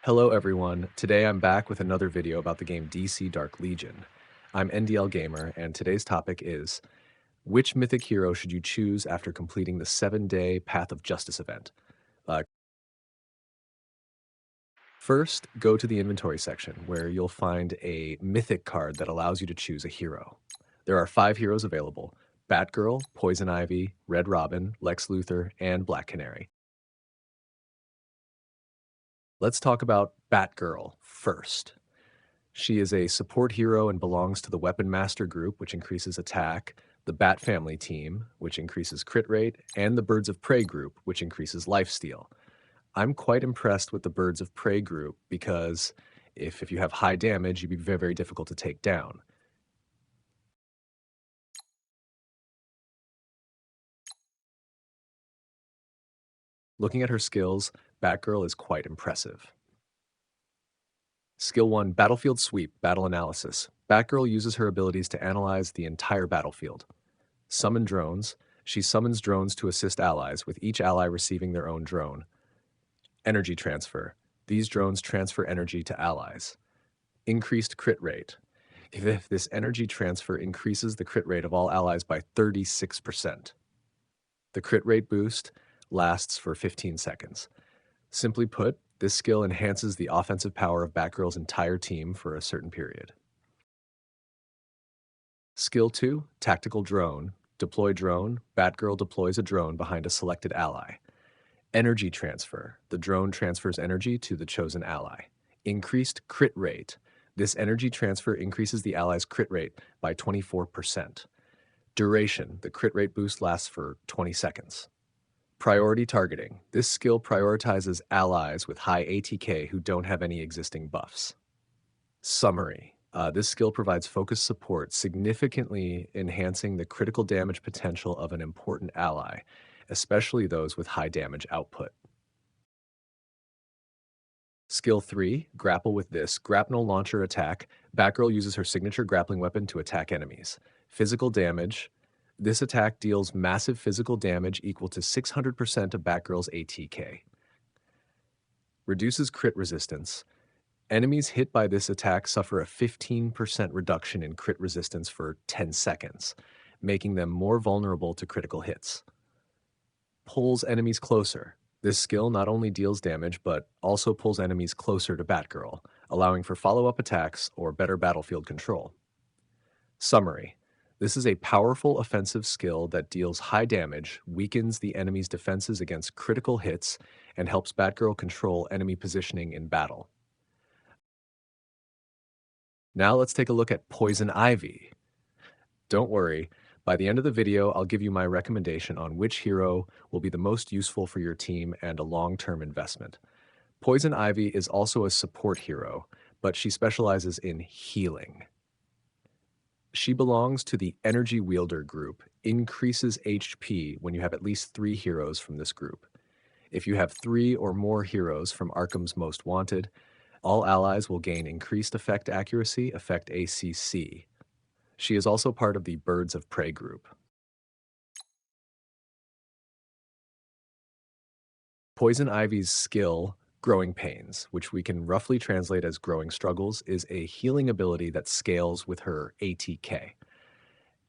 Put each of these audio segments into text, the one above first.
Hello everyone, today I'm back with another video about the game DC Dark Legion. I'm NDL Gamer, and today's topic is, which mythic hero should you choose after completing the 7-day Path of Justice event? Uh, First, go to the inventory section, where you'll find a mythic card that allows you to choose a hero. There are 5 heroes available: Batgirl, Poison Ivy, Red Robin, Lex Luthor, and Black Canary. Let's talk about Batgirl first. She is a support hero and belongs to the Weapon Master group, which increases attack, the Bat Family team, which increases crit rate, and the Birds of Prey group, which increases lifesteal. I'm quite impressed with the Birds of Prey group because if you have high damage, you'd be very, very difficult to take down. Looking at her skills, Batgirl is quite impressive. Skill 1, Battlefield Sweep, Battle Analysis. Batgirl uses her abilities to analyze the entire battlefield. Summon drones. She summons drones to assist allies, with each ally receiving their own drone. Energy transfer. These drones transfer energy to allies. Increased crit rate. If this energy transfer increases the crit rate of all allies by 36%. The crit rate boost lasts for 15 seconds. Simply put, this skill enhances the offensive power of Batgirl's entire team for a certain period. Skill 2, Tactical Drone. Deploy drone. Batgirl deploys a drone behind a selected ally. Energy transfer. The drone transfers energy to the chosen ally. Increased crit rate. This energy transfer increases the ally's crit rate by 24%. Duration. The crit rate boost lasts for 20 seconds. Priority targeting. This skill prioritizes allies with high ATK who don't have any existing buffs. Summary. This skill provides focused support, significantly enhancing the critical damage potential of an important ally, especially those with high damage output. Skill 3, Grapple with this. Grapnel Launcher Attack. Batgirl uses her signature grappling weapon to attack enemies. Physical damage. This attack deals massive physical damage equal to 600% of Batgirl's ATK. Reduces crit resistance. Enemies hit by this attack suffer a 15% reduction in crit resistance for 10 seconds, making them more vulnerable to critical hits. Pulls enemies closer. This skill not only deals damage, but also pulls enemies closer to Batgirl, allowing for follow-up attacks or better battlefield control. Summary. This is a powerful offensive skill that deals high damage, weakens the enemy's defenses against critical hits, and helps Batgirl control enemy positioning in battle. Now let's take a look at Poison Ivy. Don't worry, by the end of the video, I'll give you my recommendation on which hero will be the most useful for your team and a long-term investment. Poison Ivy is also a support hero, but she specializes in healing. She belongs to the Energy Wielder group, increases HP when you have at least 3 heroes from this group. If you have 3 or more heroes from Arkham's Most Wanted, all allies will gain increased effect accuracy, effect ACC. She is also part of the Birds of Prey group. Poison Ivy's skill, Growing Pains, which we can roughly translate as Growing Struggles, is a healing ability that scales with her ATK.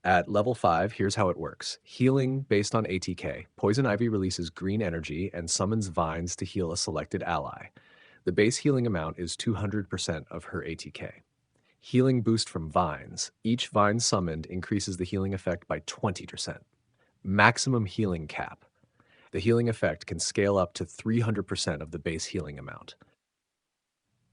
At level 5, here's how it works. Healing based on ATK. Poison Ivy releases green energy and summons vines to heal a selected ally. The base healing amount is 200% of her ATK. Healing boost from vines. Each vine summoned increases the healing effect by 20%. Maximum healing cap. The healing effect can scale up to 300% of the base healing amount.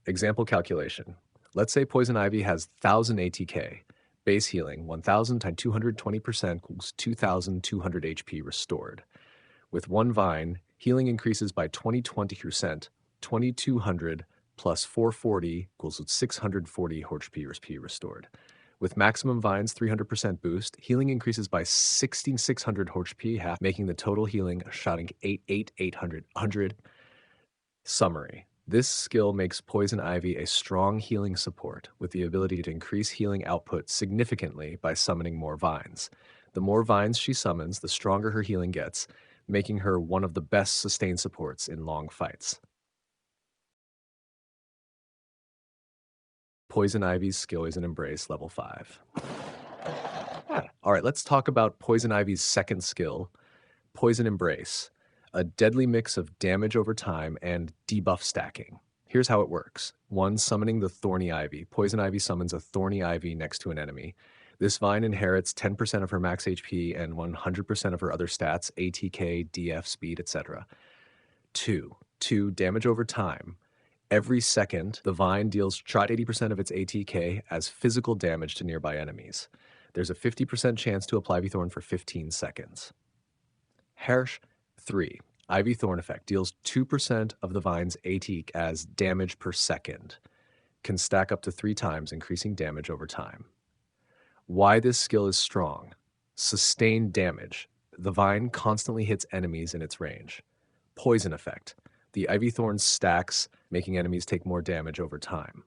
Example calculation. Let's say Poison Ivy has 1000 ATK. Base healing, 1000 times 220% equals 2200 HP restored. With one vine, healing increases by 20%, 2200 plus 440 equals 640 HP restored. With maximum vines 300% boost, healing increases by 1600 HP, making the total healing a shocking 800. Summary. This skill makes Poison Ivy a strong healing support with the ability to increase healing output significantly by summoning more vines. The more vines she summons, the stronger her healing gets, making her one of the best sustained supports in long fights. Poison Ivy's skill is an embrace, level 5. All right, let's talk about Poison Ivy's second skill, Poison Embrace, a deadly mix of damage over time and debuff stacking. Here's how it works. 1. Summoning the Thorny Ivy. Poison Ivy summons a Thorny Ivy next to an enemy. This vine inherits 10% of her max HP and 100% of her other stats, ATK, DF, speed, etc. 2. Damage over time. Every second, the vine deals 80% of its ATK as physical damage to nearby enemies. There's a 50% chance to apply Ivy Thorn for 15 seconds. Hersh 3. Ivy Thorn effect deals 2% of the vine's ATK as damage per second. Can stack up to 3 times, increasing damage over time. Why this skill is strong. Sustained damage. The vine constantly hits enemies in its range. Poison effect. The Ivy Thorn stacks, making enemies take more damage over time.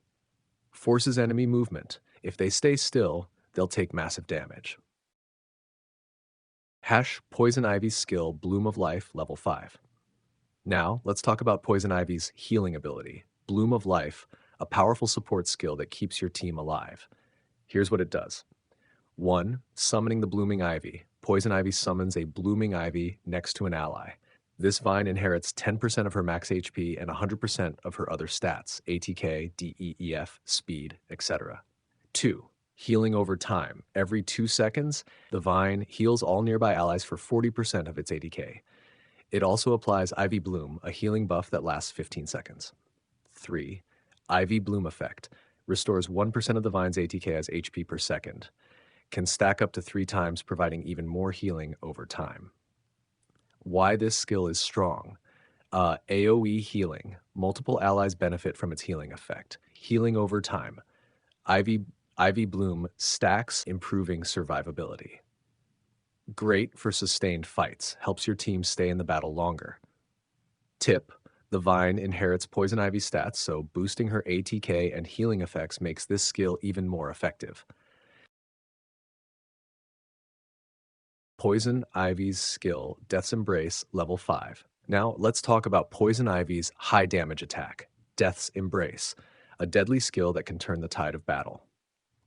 Forces enemy movement. If they stay still, they'll take massive damage. Poison Ivy's skill, Bloom of Life, level 5. Now, let's talk about Poison Ivy's healing ability, Bloom of Life, a powerful support skill that keeps your team alive. Here's what it does. 1. Summoning the Blooming Ivy. Poison Ivy summons a Blooming Ivy next to an ally. This vine inherits 10% of her max HP and 100% of her other stats, ATK, DEEF, speed, etc. 2. Healing over time. Every 2 seconds, the vine heals all nearby allies for 40% of its ATK. It also applies Ivy Bloom, a healing buff that lasts 15 seconds. 3. Ivy Bloom effect. Restores 1% of the vine's ATK as HP per second. Can stack up to 3 times, providing even more healing over time. Why this skill is strong. AoE healing. Multiple allies benefit from its healing effect. Healing over time. Ivy Bloom stacks, improving survivability. Great for sustained fights, helps your team stay in the battle longer. Tip, the vine inherits Poison Ivy stats, so boosting her ATK and healing effects makes this skill even more effective. Poison Ivy's skill, Death's Embrace, level 5. Now, let's talk about Poison Ivy's high damage attack, Death's Embrace, a deadly skill that can turn the tide of battle.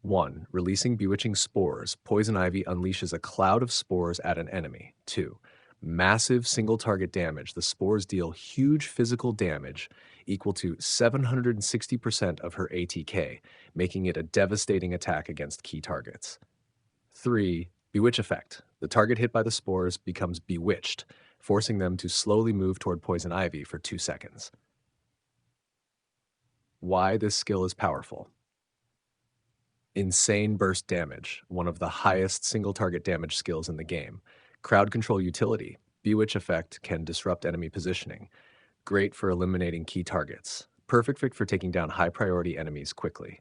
1. Releasing Bewitching Spores. Poison Ivy unleashes a cloud of spores at an enemy. 2. Massive single-target damage. The spores deal huge physical damage equal to 760% of her ATK, making it a devastating attack against key targets. 3. Bewitch effect. The target hit by the spores becomes bewitched, forcing them to slowly move toward Poison Ivy for 2 seconds. Why this skill is powerful. Insane burst damage, one of the highest single target damage skills in the game. Crowd control utility. Bewitch effect can disrupt enemy positioning. Great for eliminating key targets. Perfect for taking down high priority enemies quickly.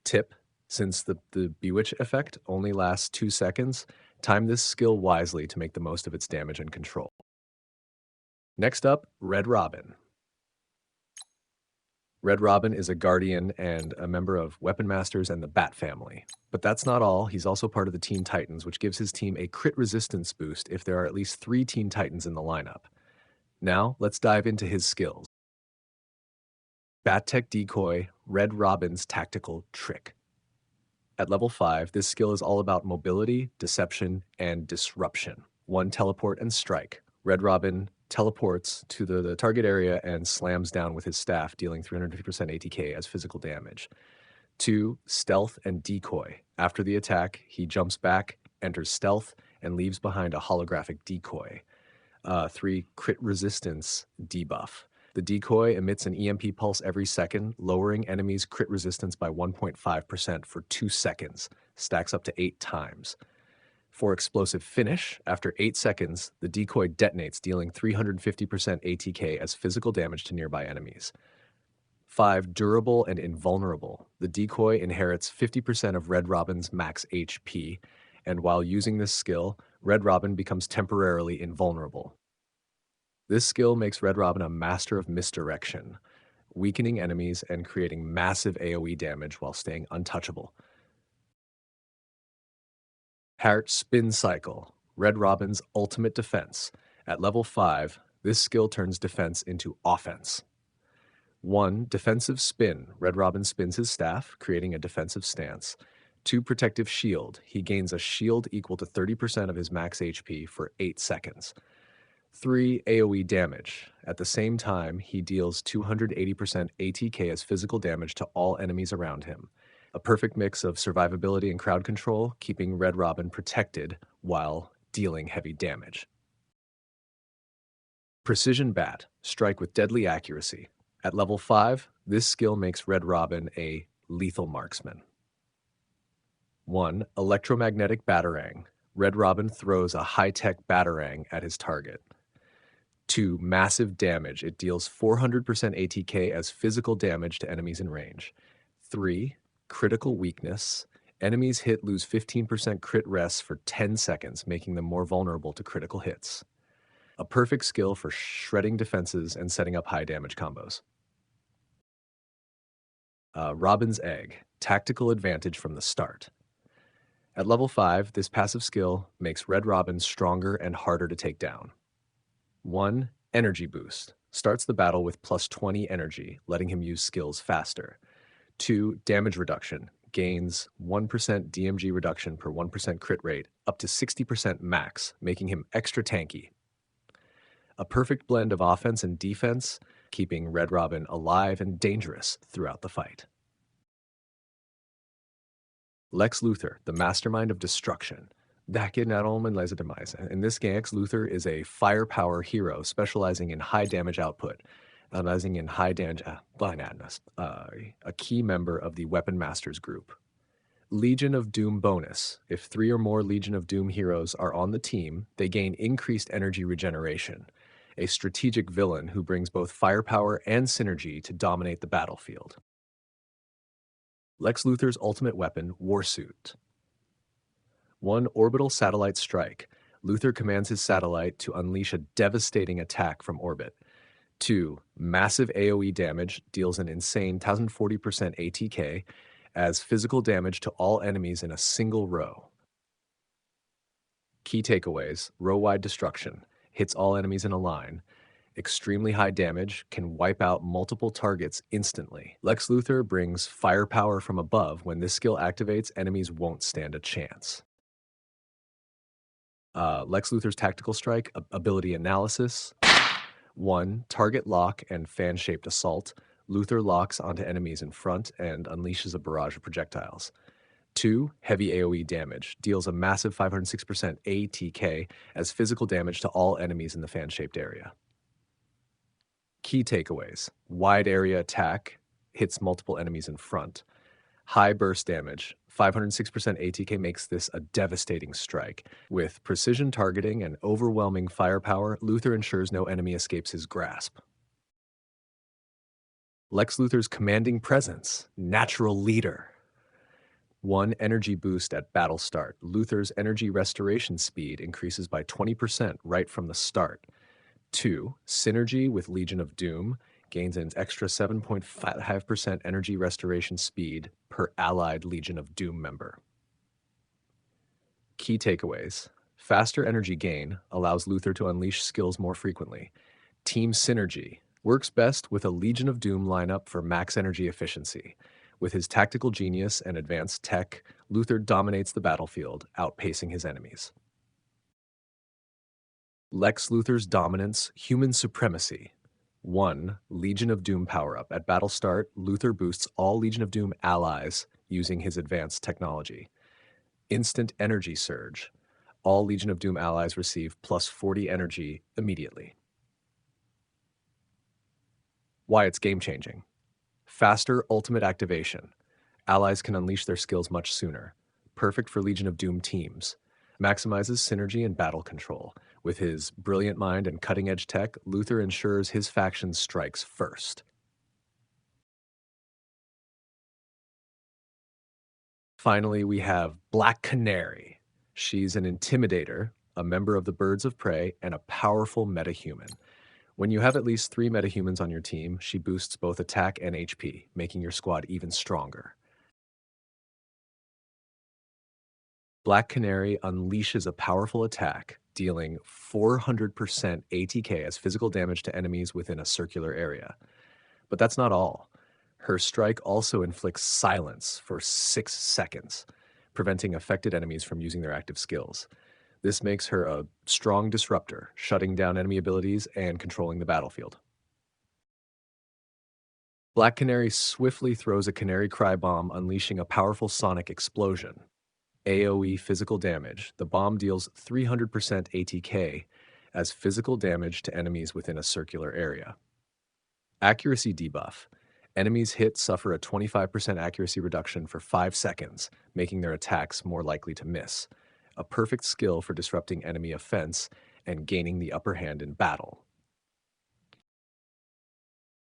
Tip, since the Bewitch effect only lasts 2 seconds, time this skill wisely to make the most of its damage and control. Next up, Red Robin. Red Robin is a guardian and a member of Weapon Masters and the Bat family. But that's not all. He's also part of the Teen Titans, which gives his team a crit resistance boost if there are at least 3 Teen Titans in the lineup. Now, let's dive into his skills. Bat Tech Decoy, Red Robin's tactical trick. At level 5, this skill is all about mobility, deception, and disruption. 1. Teleport and strike. Red Robin teleports to the target area and slams down with his staff, dealing 350% ATK as physical damage. 2. Stealth and decoy. After the attack, he jumps back, enters stealth, and leaves behind a holographic decoy. 3. Crit resistance debuff. The decoy emits an EMP pulse every second, lowering enemies' crit resistance by 1.5% for 2 seconds. Stacks up to 8 times. For explosive finish, after 8 seconds, the decoy detonates, dealing 350% ATK as physical damage to nearby enemies. 5. Durable and invulnerable. The decoy inherits 50% of Red Robin's max HP, and while using this skill, Red Robin becomes temporarily invulnerable. This skill makes Red Robin a master of misdirection, weakening enemies and creating massive AoE damage while staying untouchable. Heart Spin Cycle, Red Robin's ultimate defense. At level 5, this skill turns defense into offense. 1. Defensive spin. Red Robin spins his staff, creating a defensive stance. 2. Protective shield. He gains a shield equal to 30% of his max HP for 8 seconds. 3. AoE damage. At the same time, he deals 280% ATK as physical damage to all enemies around him. A perfect mix of survivability and crowd control, keeping Red Robin protected while dealing heavy damage. Precision Bat. Strike with deadly accuracy. At level 5, this skill makes Red Robin a lethal marksman. 1. Electromagnetic Batarang. Red Robin throws a high-tech batarang at his target. 2. Massive damage. It deals 400% ATK as physical damage to enemies in range. 3. Critical weakness. Enemies hit lose 15% crit rest for 10 seconds, making them more vulnerable to critical hits. A perfect skill for shredding defenses and setting up high damage combos. Robin's Egg. Tactical advantage from the start. At level 5, this passive skill makes Red Robin stronger and harder to take down. 1. Energy boost. Starts the battle with plus 20 energy, letting him use skills faster. 2. Damage reduction. Gains 1% DMG reduction per 1% crit rate, up to 60% max, making him extra tanky. A perfect blend of offense and defense, keeping Red Robin alive and dangerous throughout the fight. Lex Luthor, the mastermind of destruction. In this game, Lex Luthor is a firepower hero specializing in high damage output, a key member of the Weapon Masters group. Legion of Doom bonus. If 3 or more Legion of Doom heroes are on the team, they gain increased energy regeneration. A strategic villain who brings both firepower and synergy to dominate the battlefield. Lex Luthor's ultimate weapon, Warsuit. 1. Orbital satellite strike. Luthor commands his satellite to unleash a devastating attack from orbit. 2. Massive AoE damage, deals an insane 1040% ATK as physical damage to all enemies in a single row. Key takeaways: row-wide destruction, hits all enemies in a line. Extremely high damage, can wipe out multiple targets instantly. Lex Luthor brings firepower from above. When this skill activates, enemies won't stand a chance. Lex Luthor's tactical strike, ability analysis. 1. Target lock and fan-shaped assault. Luthor locks onto enemies in front and unleashes a barrage of projectiles. 2. Heavy AoE damage, deals a massive 506% ATK as physical damage to all enemies in the fan-shaped area. Key takeaways: wide area attack, hits multiple enemies in front. High burst damage, 506% ATK makes this a devastating strike. With precision targeting and overwhelming firepower, Luthor ensures no enemy escapes his grasp. Lex Luthor's commanding presence, natural leader. 1. Energy boost at battle start. Luthor's energy restoration speed increases by 20% right from the start. 2. Synergy with Legion of Doom, gains an extra 7.5% energy restoration speed per allied Legion of Doom member. Key takeaways: faster energy gain, allows Luthor to unleash skills more frequently. Team synergy, works best with a Legion of Doom lineup for max energy efficiency. With his tactical genius and advanced tech, Luthor dominates the battlefield, outpacing his enemies. Lex Luthor's dominance, human supremacy. 1. Legion of Doom power-up. At battle start, Luthor boosts all Legion of Doom allies using his advanced technology. Instant energy surge. All Legion of Doom allies receive plus 40 energy immediately. Why it's game-changing. Faster ultimate activation. Allies can unleash their skills much sooner. Perfect for Legion of Doom teams. Maximizes synergy and battle control. With his brilliant mind and cutting-edge tech, Luthor ensures his faction strikes first. Finally, we have Black Canary. She's an intimidator, a member of the Birds of Prey, and a powerful metahuman. When you have at least 3 metahumans on your team, she boosts both attack and HP, making your squad even stronger. Black Canary unleashes a powerful attack, dealing 400% ATK as physical damage to enemies within a circular area. But that's not all. Her strike also inflicts silence for 6 seconds, preventing affected enemies from using their active skills. This makes her a strong disruptor, shutting down enemy abilities and controlling the battlefield. Black Canary swiftly throws a Canary Cry bomb, unleashing a powerful sonic explosion. AoE physical damage. The bomb deals 300% ATK as physical damage to enemies within a circular area. Accuracy debuff. Enemies hit suffer a 25% accuracy reduction for 5 seconds, making their attacks more likely to miss. A perfect skill for disrupting enemy offense and gaining the upper hand in battle.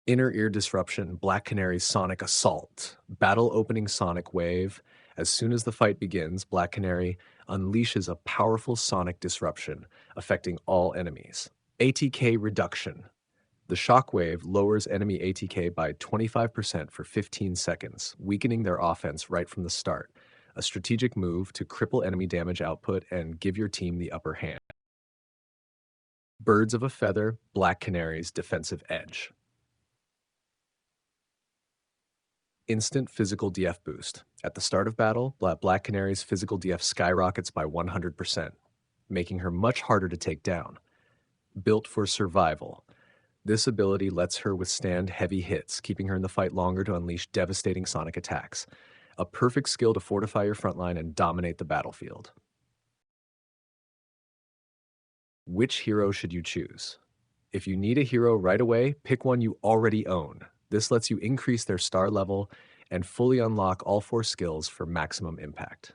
Inner ear disruption, Black Canary's sonic assault. Battle opening sonic wave. As soon as the fight begins, Black Canary unleashes a powerful sonic disruption, affecting all enemies. ATK reduction. The shockwave lowers enemy ATK by 25% for 15 seconds, weakening their offense right from the start. A strategic move to cripple enemy damage output and give your team the upper hand. Birds of a feather, Black Canary's defensive edge. Instant physical DF boost. At the start of battle, Black Canary's physical DF skyrockets by 100%, making her much harder to take down. Built for survival. This ability lets her withstand heavy hits, keeping her in the fight longer to unleash devastating sonic attacks. A perfect skill to fortify your frontline and dominate the battlefield. Which hero should you choose? If you need a hero right away, pick one you already own. This lets you increase their star level and fully unlock all 4 skills for maximum impact.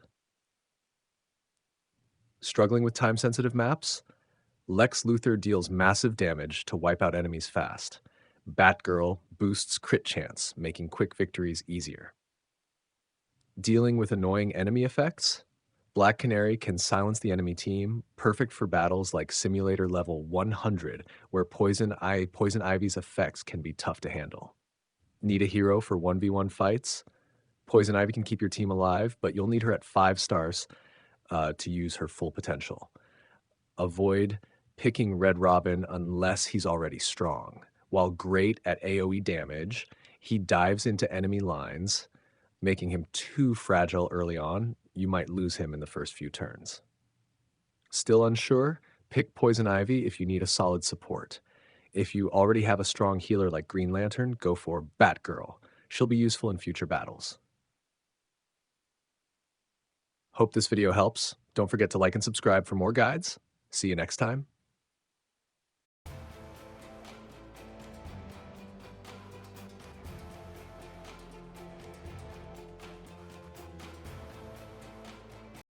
Struggling with time-sensitive maps? Lex Luthor deals massive damage to wipe out enemies fast. Batgirl boosts crit chance, making quick victories easier. Dealing with annoying enemy effects? Black Canary can silence the enemy team, perfect for battles like Simulator Level 100, where Poison Ivy's effects can be tough to handle. Need a hero for 1v1 fights? Poison Ivy can keep your team alive, but you'll need her at 5 stars to use her full potential. Avoid picking Red Robin unless he's already strong. While great at AoE damage, he dives into enemy lines, making him too fragile early on. You might lose him in the first few turns. Still unsure? Pick Poison Ivy if you need a solid support. If you already have a strong healer like Green Lantern, go for Batgirl. She'll be useful in future battles. Hope this video helps. Don't forget to like and subscribe for more guides. See you next time.